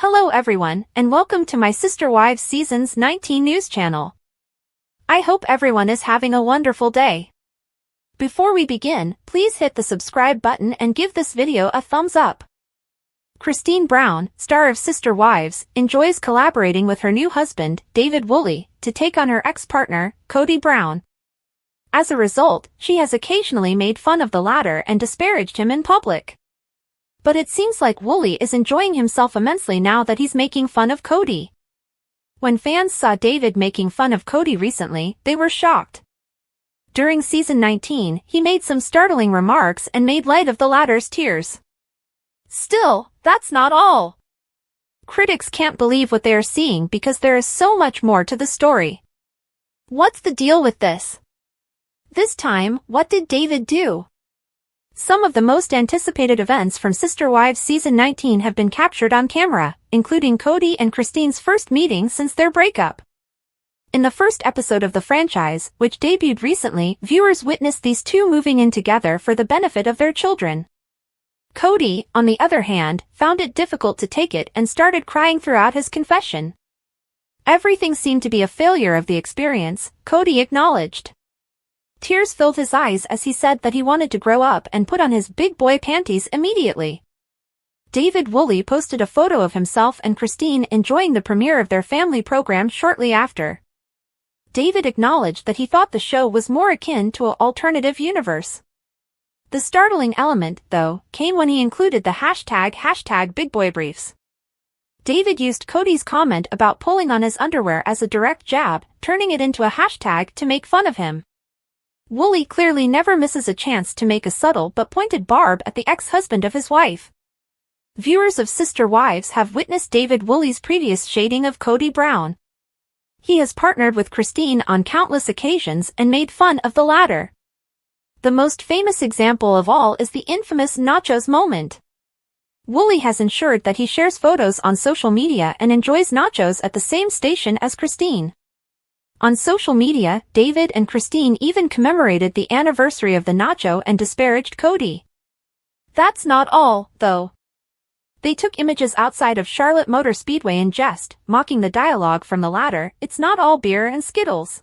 Hello everyone, and welcome to my Sister Wives Seasons 19 news channel. I hope everyone is having a wonderful day. Before we begin, please hit the subscribe button and give this video a thumbs up. Christine Brown, star of Sister Wives, enjoys collaborating with her new husband, David Woolley, to take on her ex-partner, Kody Brown. As a result, she has occasionally made fun of the latter and disparaged him in public. But it seems like Woolley is enjoying himself immensely now that he's making fun of Kody. When fans saw David making fun of Kody recently, they were shocked. During season 19, he made some startling remarks and made light of the latter's tears. Still, that's not all. Critics can't believe what they are seeing because there is so much more to the story. What's the deal with this? This time, what did David do? Some of the most anticipated events from Sister Wives Season 19 have been captured on camera, including Kody and Christine's first meeting since their breakup. In the first episode of the franchise, which debuted recently, viewers witnessed these two moving in together for the benefit of their children. Kody, on the other hand, found it difficult to take it and started crying throughout his confession. Everything seemed to be a failure of the experience, Kody acknowledged. Tears filled his eyes as he said that he wanted to grow up and put on his big boy panties immediately. David Woolley posted a photo of himself and Christine enjoying the premiere of their family program shortly after. David acknowledged that he thought the show was more akin to an alternative universe. The startling element, though, came when he included the hashtag #BigBoyBriefs. David used Kody's comment about pulling on his underwear as a direct jab, turning it into a hashtag to make fun of him. Woolley clearly never misses a chance to make a subtle but pointed barb at the ex-husband of his wife. Viewers of Sister Wives have witnessed David Woolley's previous shading of Kody Brown. He has partnered with Christine on countless occasions and made fun of the latter. The most famous example of all is the infamous nachos moment. Woolley has ensured that he shares photos on social media and enjoys nachos at the same station as Christine. On social media, David and Christine even commemorated the anniversary of the nacho and disparaged Kody. That's not all, though. They took images outside of Charlotte Motor Speedway in jest, mocking the dialogue from the latter, "It's not all beer and Skittles."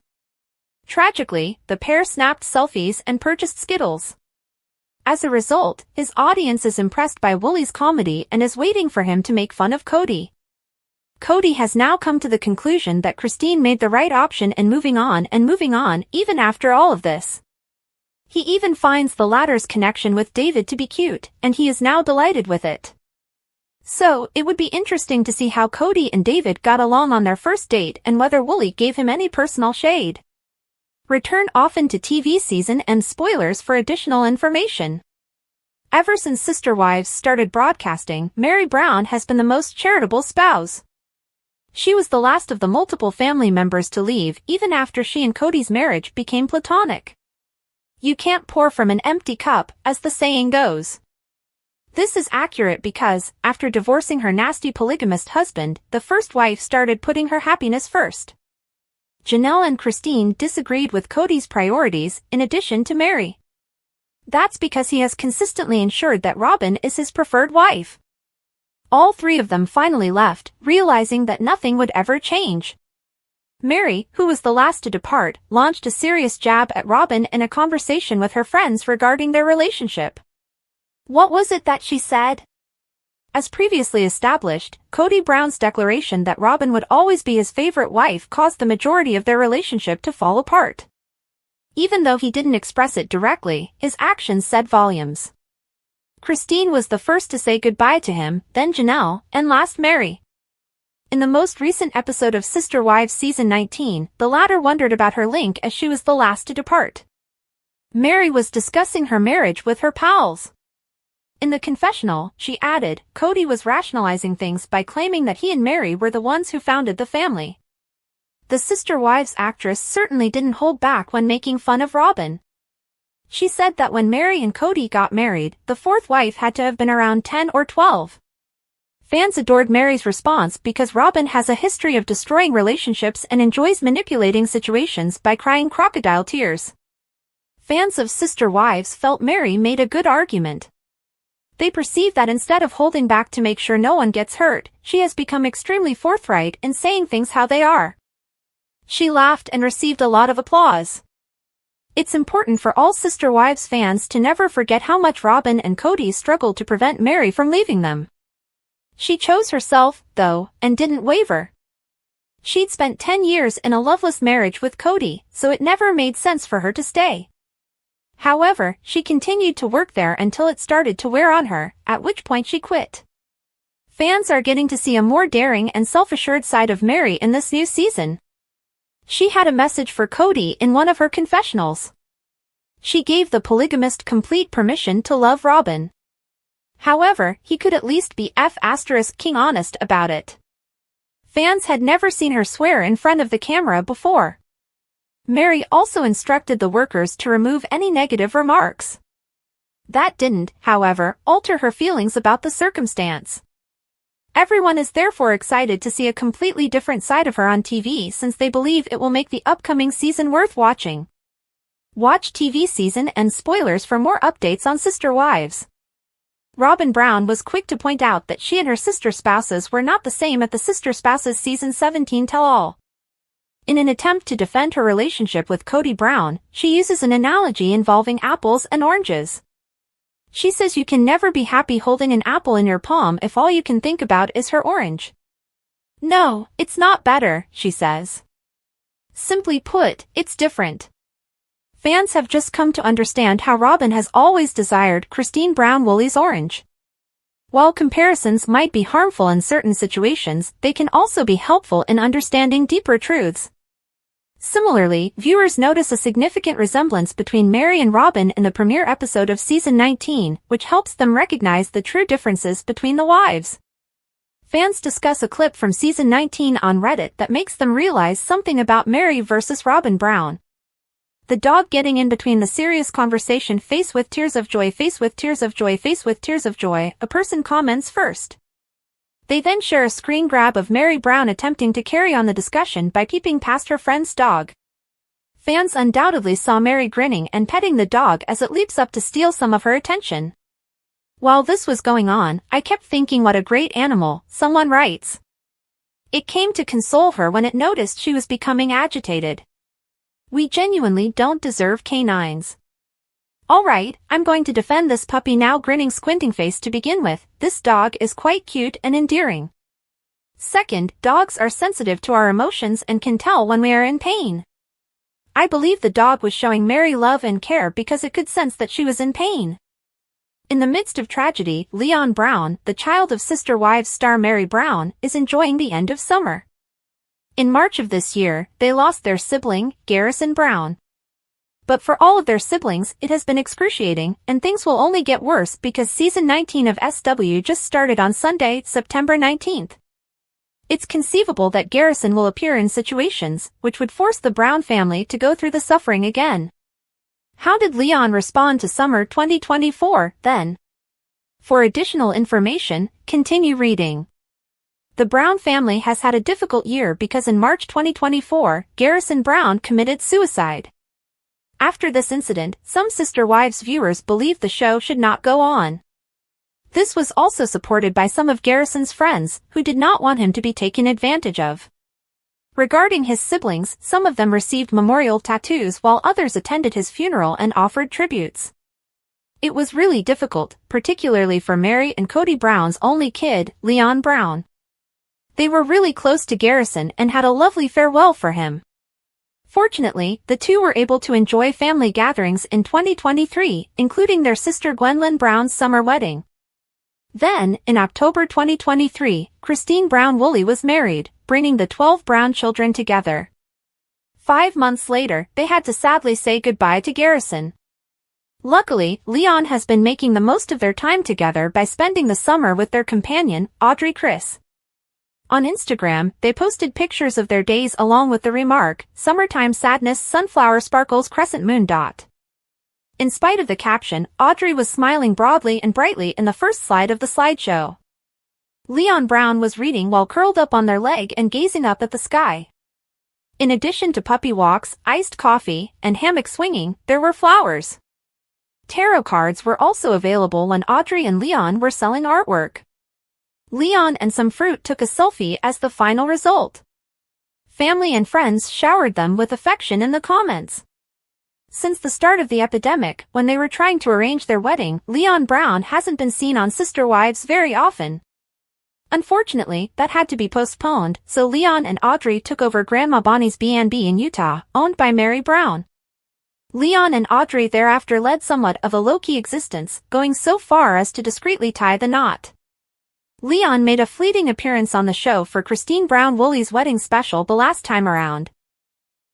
Tragically, the pair snapped selfies and purchased Skittles. As a result, his audience is impressed by Woolley's comedy and is waiting for him to make fun of Kody. Kody has now come to the conclusion that Christine made the right option and moving on even after all of this. He even finds the latter's connection with David to be cute, and he is now delighted with it. So, it would be interesting to see how Kody and David got along on their first date and whether Woolley gave him any personal shade. Return often to TV season and spoilers for additional information. Ever since Sister Wives started broadcasting, Meri Brown has been the most charitable spouse. She was the last of the multiple family members to leave even after she and Kody's marriage became platonic. You can't pour from an empty cup, as the saying goes. This is accurate because, after divorcing her nasty polygamist husband, the first wife started putting her happiness first. Janelle and Christine disagreed with Kody's priorities, in addition to Meri. That's because he has consistently ensured that Robyn is his preferred wife. All three of them finally left, realizing that nothing would ever change. Meri, who was the last to depart, launched a serious jab at Robyn in a conversation with her friends regarding their relationship. What was it that she said? As previously established, Kody Brown's declaration that Robyn would always be his favorite wife caused the majority of their relationship to fall apart. Even though he didn't express it directly, his actions said volumes. Christine was the first to say goodbye to him, then Janelle, and last Meri. In the most recent episode of Sister Wives Season 19, the latter wondered about her link as she was the last to depart. Meri was discussing her marriage with her pals. In the confessional, she added, Kody was rationalizing things by claiming that he and Meri were the ones who founded the family. The Sister Wives actress certainly didn't hold back when making fun of Robyn. She said that when Meri and Kody got married, the fourth wife had to have been around 10 or 12. Fans adored Meri's response because Robyn has a history of destroying relationships and enjoys manipulating situations by crying crocodile tears. Fans of Sister Wives felt Meri made a good argument. they perceive that instead of holding back to make sure no one gets hurt, she has become extremely forthright in saying things how they are. She laughed and received a lot of applause. It's important for all Sister Wives fans to never forget how much Robyn and Kody struggled to prevent Meri from leaving them. She chose herself, though, and didn't waver. She'd spent 10 years in a loveless marriage with Kody, so it never made sense for her to stay. However, she continued to work there until it started to wear on her, at which point she quit. Fans are getting to see a more daring and self-assured side of Meri in this new season. She had a message for Kody in one of her confessionals. She gave the polygamist complete permission to love Robyn. However, he could at least be king honest about it. Fans had never seen her swear in front of the camera before. Meri also instructed the workers to remove any negative remarks. That didn't, however, alter her feelings about the circumstance. Everyone is therefore excited to see a completely different side of her on TV since they believe it will make the upcoming season worth watching. Watch TV season and spoilers for more updates on Sister Wives. Robyn Brown was quick to point out that she and her sister spouses were not the same at the Sister Spouses Season 17 tell-all. In an attempt to defend her relationship with Kody Brown, she uses an analogy involving apples and oranges. She says you can never be happy holding an apple in your palm if all you can think about is her orange. No, it's not better, she says. Simply put, it's different. Fans have just come to understand how Robyn has always desired Christine Brown Woolley's orange. While comparisons might be harmful in certain situations, they can also be helpful in understanding deeper truths. Similarly, viewers notice a significant resemblance between Meri and Robyn in the premiere episode of Season 19, which helps them recognize the true differences between the wives. Fans discuss a clip from Season 19 on Reddit that makes them realize something about Meri versus Robyn Brown. The dog getting in between the serious conversation, face with tears of joy, face with tears of joy, face with tears of joy, a person comments first. They then share a screen grab of Meri Brown attempting to carry on the discussion by peeping past her friend's dog. Fans undoubtedly saw Meri grinning and petting the dog as it leaps up to steal some of her attention. While this was going on, I kept thinking what a great animal, someone writes. It came to console her when it noticed she was becoming agitated. We genuinely don't deserve canines. Alright, I'm going to defend this puppy now, grinning squinting face to begin with. This dog is quite cute and endearing. Second, dogs are sensitive to our emotions and can tell when we are in pain. I believe the dog was showing Meri love and care because it could sense that she was in pain. In the midst of tragedy, Leon Brown, the child of Sister Wives star Meri Brown, is enjoying the end of summer. In March of this year, they lost their sibling, Garrison Brown. But for all of their siblings, it has been excruciating, and things will only get worse because Season 19 of SW just started on Sunday, September 19th. It's conceivable that Garrison will appear in situations which would force the Brown family to go through the suffering again. How did Leon respond to summer 2024, then? For additional information, continue reading. The Brown family has had a difficult year because in March 2024, Garrison Brown committed suicide. After this incident, some Sister Wives viewers believed the show should not go on. This was also supported by some of Garrison's friends, who did not want him to be taken advantage of. Regarding his siblings, some of them received memorial tattoos while others attended his funeral and offered tributes. It was really difficult, particularly for Meri and Kody Brown's only kid, Leon Brown. They were really close to Garrison and had a lovely farewell for him. Fortunately, the two were able to enjoy family gatherings in 2023, including their sister Gwendolyn Brown's summer wedding. Then, in October 2023, Christine Brown Woolley was married, bringing the 12 Brown children together. 5 months later, they had to sadly say goodbye to Garrison. Luckily, Leon has been making the most of their time together by spending the summer with their companion, Audrey Chris. On Instagram, they posted pictures of their days along with the remark, "Summertime sadness, sunflower sparkles, crescent moon." In spite of the caption, Audrey was smiling broadly and brightly in the first slide of the slideshow. Leon Brown was reading while curled up on their leg and gazing up at the sky. In addition to puppy walks, iced coffee, and hammock swinging, there were flowers. Tarot cards were also available when Audrey and Leon were selling artwork. Leon and some fruit took a selfie as the final result. Family and friends showered them with affection in the comments. Since the start of the epidemic, when they were trying to arrange their wedding, Leon Brown hasn't been seen on Sister Wives very often. Unfortunately, that had to be postponed, so Leon and Audrey took over Grandma Bonnie's B&B in Utah, owned by Meri Brown. Leon and Audrey thereafter led somewhat of a low-key existence, going so far as to discreetly tie the knot. Leon made a fleeting appearance on the show for Christine Brown Woolley's wedding special the last time around.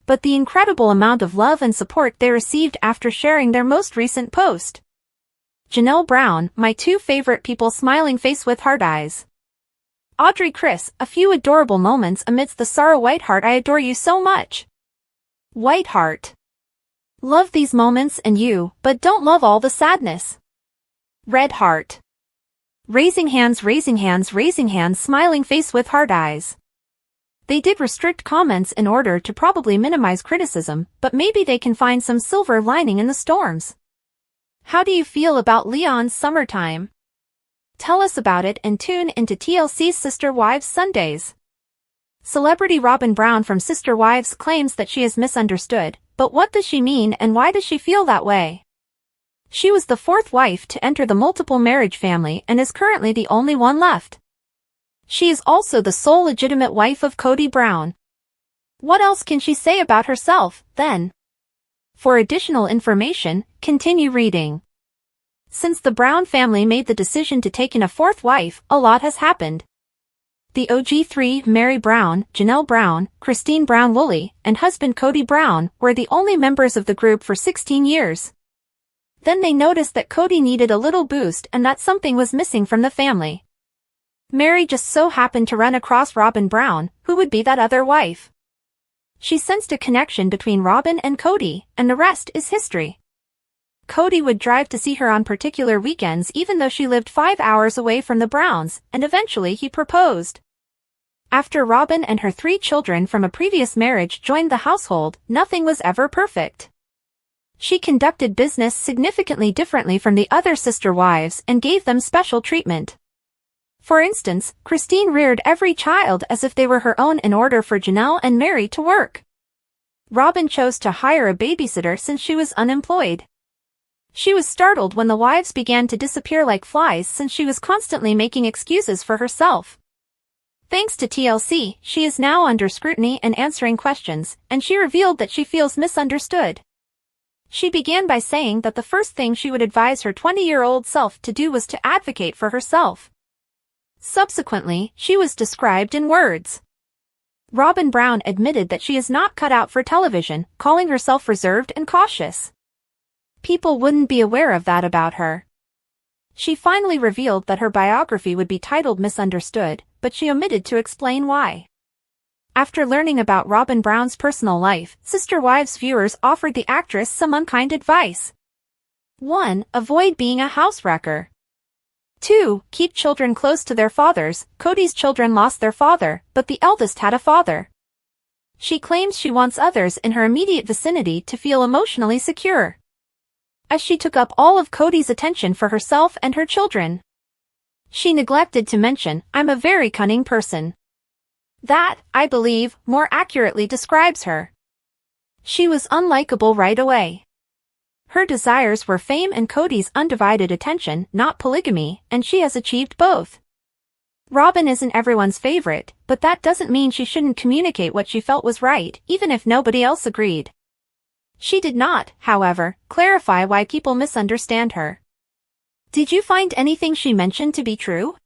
But the incredible amount of love and support they received after sharing their most recent post. Janelle Brown, my two favorite people, smiling face with heart eyes. Audrey Chris, a few adorable moments amidst the sorrow. Whiteheart, I adore you so much. Whiteheart. Love these moments and you, but don't love all the sadness. Red heart. Raising hands, raising hands, raising hands, smiling face with heart eyes. They did restrict comments in order to probably minimize criticism, but maybe they can find some silver lining in the storms. How do you feel about Leon's summertime? Tell us about it and tune into TLC's Sister Wives Sundays. Celebrity Robyn Brown from Sister Wives claims that she is misunderstood, but what does she mean and why does she feel that way? She was the fourth wife to enter the multiple marriage family and is currently the only one left. She is also the sole legitimate wife of Kody Brown. What else can she say about herself, then? For additional information, continue reading. Since the Brown family made the decision to take in a fourth wife, a lot has happened. The OG3, Meri Brown, Janelle Brown, Christine Brown Woolley, and husband Kody Brown, were the only members of the group for 16 years. Then they noticed that Kody needed a little boost and that something was missing from the family. Meri just so happened to run across Robyn Brown, who would be that other wife. She sensed a connection between Robyn and Kody, and the rest is history. Kody would drive to see her on particular weekends even though she lived 5 hours away from the Browns, and eventually he proposed. After Robyn and her 3 children from a previous marriage joined the household, nothing was ever perfect. She conducted business significantly differently from the other sister wives and gave them special treatment. For instance, Christine reared every child as if they were her own in order for Janelle and Meri to work. Robyn chose to hire a babysitter since she was unemployed. She was startled when the wives began to disappear like flies since she was constantly making excuses for herself. Thanks to TLC, she is now under scrutiny and answering questions, and she revealed that she feels misunderstood. She began by saying that the first thing she would advise her 20-year-old self to do was to advocate for herself. Subsequently, she was described in words. Robyn Brown admitted that she is not cut out for television, calling herself reserved and cautious. People wouldn't be aware of that about her. She finally revealed that her biography would be titled Misunderstood, but she omitted to explain why. After learning about Robyn Brown's personal life, Sister Wives viewers offered the actress some unkind advice. 1. Avoid being a housewrecker. 2. Keep children close to their fathers. Kody's children lost their father, but the eldest had a father. She claims she wants others in her immediate vicinity to feel emotionally secure, as she took up all of Kody's attention for herself and her children. She neglected to mention, I'm a very cunning person. That, I believe, more accurately describes her. She was unlikable right away. Her desires were fame and Kody's undivided attention, not polygamy, and she has achieved both. Robyn isn't everyone's favorite, but that doesn't mean she shouldn't communicate what she felt was right, even if nobody else agreed. She did not, however, clarify why people misunderstand her. Did you find anything she mentioned to be true?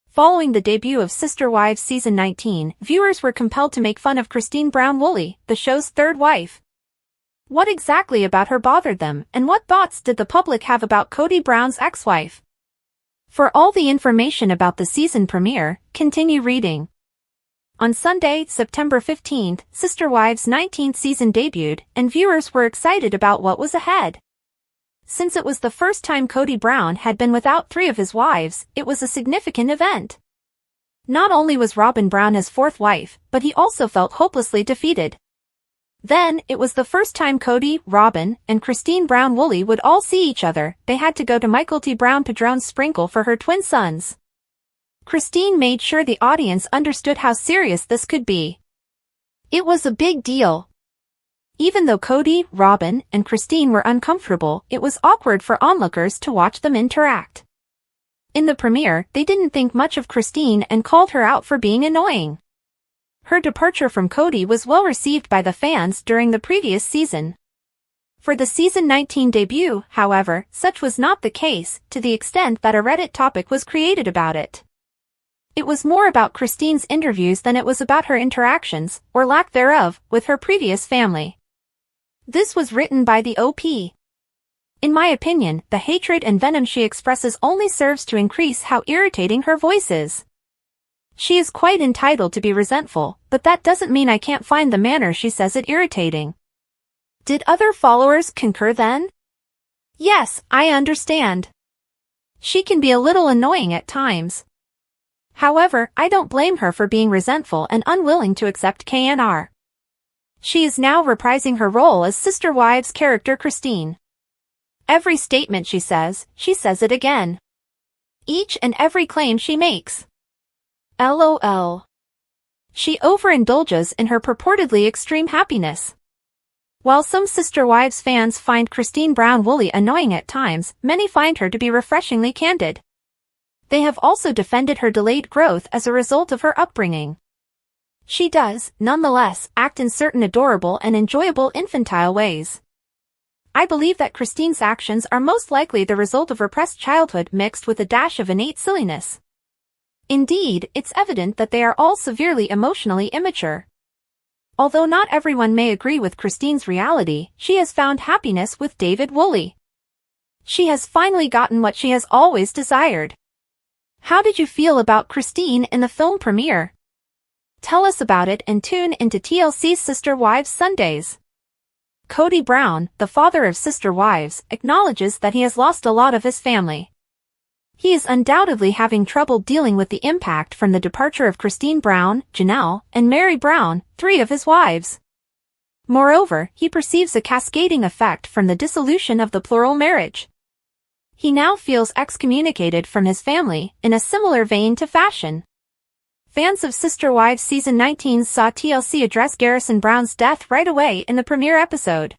Following the debut of Sister Wives Season 19, viewers were compelled to make fun of Christine Brown Woolley, the show's third wife. What exactly about her bothered them, and what thoughts did the public have about Kody Brown's ex-wife? For all the information about the season premiere, continue reading. On Sunday, September 15th, Sister Wives' 19th season debuted, and viewers were excited about what was ahead. Since it was the first time Kody Brown had been without 3 of his wives, it was a significant event. Not only was Robyn Brown his 4th wife, but he also felt hopelessly defeated. Then, it was the first time Kody, Robyn, and Christine Brown Woolley would all see each other. They had to go to Michael T. Brown Padrone's sprinkle for her twin sons. Christine made sure the audience understood how serious this could be. It was a big deal. Even though Kody, Robyn, and Christine were uncomfortable, it was awkward for onlookers to watch them interact. In the premiere, they didn't think much of Christine and called her out for being annoying. Her departure from Kody was well received by the fans during the previous season. For the season 19 debut, however, such was not the case, to the extent that a Reddit topic was created about it. It was more about Christine's interviews than it was about her interactions, or lack thereof, with her previous family. This was written by the OP. In my opinion, the hatred and venom she expresses only serves to increase how irritating her voice is. She is quite entitled to be resentful, but that doesn't mean I can't find the manner she says it irritating. Did other followers concur then? Yes, I understand. She can be a little annoying at times. However, I don't blame her for being resentful and unwilling to accept KNR. She is now reprising her role as Sister Wives character Christine. Every statement she says it again. Each and every claim she makes. LOL. She overindulges in her purportedly extreme happiness. While some Sister Wives fans find Christine Brown Woolley annoying at times, many find her to be refreshingly candid. They have also defended her delayed growth as a result of her upbringing. She does, nonetheless, act in certain adorable and enjoyable infantile ways. I believe that Christine's actions are most likely the result of repressed childhood mixed with a dash of innate silliness. Indeed, it's evident that they are all severely emotionally immature. Although not everyone may agree with Christine's reality, she has found happiness with David Woolley. She has finally gotten what she has always desired. How did you feel about Christine in the film premiere? Tell us about it and tune into TLC's Sister Wives Sundays. Kody Brown, the father of Sister Wives, acknowledges that he has lost a lot of his family. He is undoubtedly having trouble dealing with the impact from the departure of Christine Brown, Janelle, and Meri Brown, 3 of his wives. Moreover, he perceives a cascading effect from the dissolution of the plural marriage. He now feels excommunicated from his family, in a similar vein to fashion. Fans of Sister Wives Season 19 saw TLC address Garrison Brown's death right away in the premiere episode.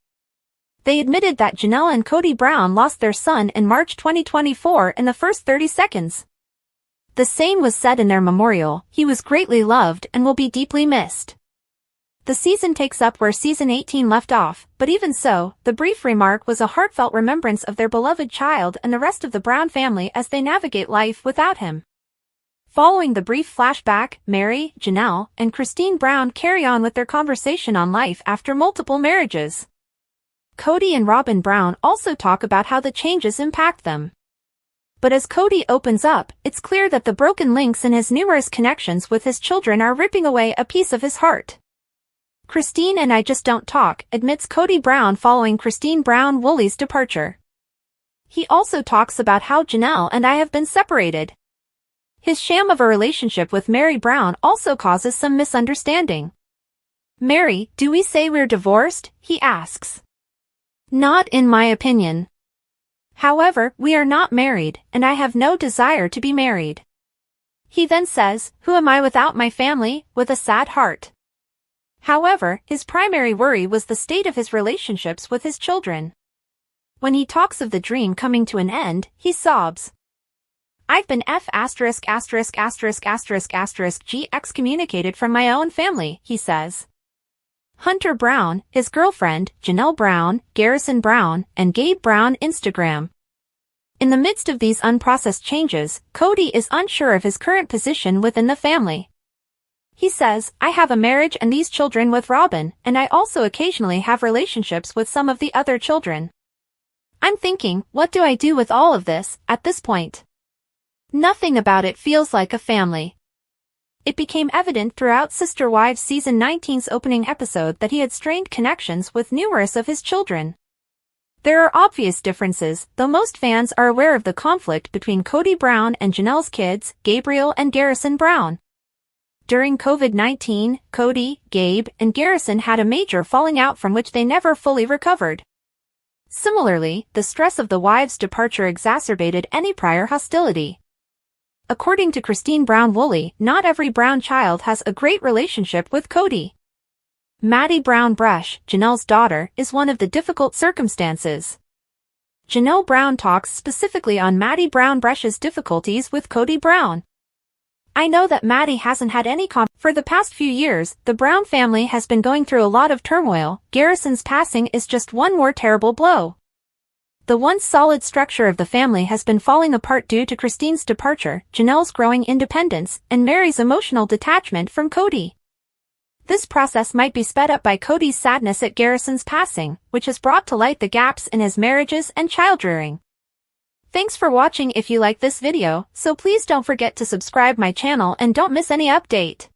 They admitted that Janelle and Kody Brown lost their son in March 2024 in the first 30 seconds. The same was said in their memorial: he was greatly loved and will be deeply missed. The season takes up where Season 18 left off, but even so, the brief remark was a heartfelt remembrance of their beloved child and the rest of the Brown family as they navigate life without him. Following the brief flashback, Meri, Janelle, and Christine Brown carry on with their conversation on life after multiple marriages. Kody and Robyn Brown also talk about how the changes impact them. But as Kody opens up, it's clear that the broken links in his numerous connections with his children are ripping away a piece of his heart. Christine and I just don't talk, admits Kody Brown following Christine Brown Woolley's departure. He also talks about how Janelle and I have been separated. His sham of a relationship with Meri Brown also causes some misunderstanding. "Meri, do we say we're divorced?" he asks. "Not in my opinion. However, we are not married, and I have no desire to be married." He then says, "Who am I without my family?" with a sad heart. However, his primary worry was the state of his relationships with his children. When he talks of the dream coming to an end, he sobs. "I've been excommunicated from my own family," he says. Hunter Brown, his girlfriend, Janelle Brown, Garrison Brown, and Gabe Brown Instagram. In the midst of these unprocessed changes, Kody is unsure of his current position within the family. He says, "I have a marriage and these children with Robyn, and I also occasionally have relationships with some of the other children. I'm thinking, what do I do with all of this, at this point? Nothing about it feels like a family." It became evident throughout Sister Wives Season 19's opening episode that he had strained connections with numerous of his children. There are obvious differences, though most fans are aware of the conflict between Kody Brown and Janelle's kids, Gabriel and Garrison Brown. During COVID-19, Kody, Gabe, and Garrison had a major falling out from which they never fully recovered. Similarly, the stress of the wives' departure exacerbated any prior hostility. According to Christine Brown-Woolley, not every Brown child has a great relationship with Kody. Maddie Brown-Brush, Janelle's daughter, is one of the difficult circumstances. Janelle Brown talks specifically on Maddie Brown-Brush's difficulties with Kody Brown. I know that Maddie hasn't had any for the past few years. The Brown family has been going through a lot of turmoil. Garrison's passing is just one more terrible blow. The once solid structure of the family has been falling apart due to Christine's departure, Janelle's growing independence, and Meri's emotional detachment from Kody. This process might be sped up by Kody's sadness at Garrison's passing, which has brought to light the gaps in his marriages and child-rearing. Thanks for watching. If you like this video, so please don't forget to subscribe my channel and don't miss any update.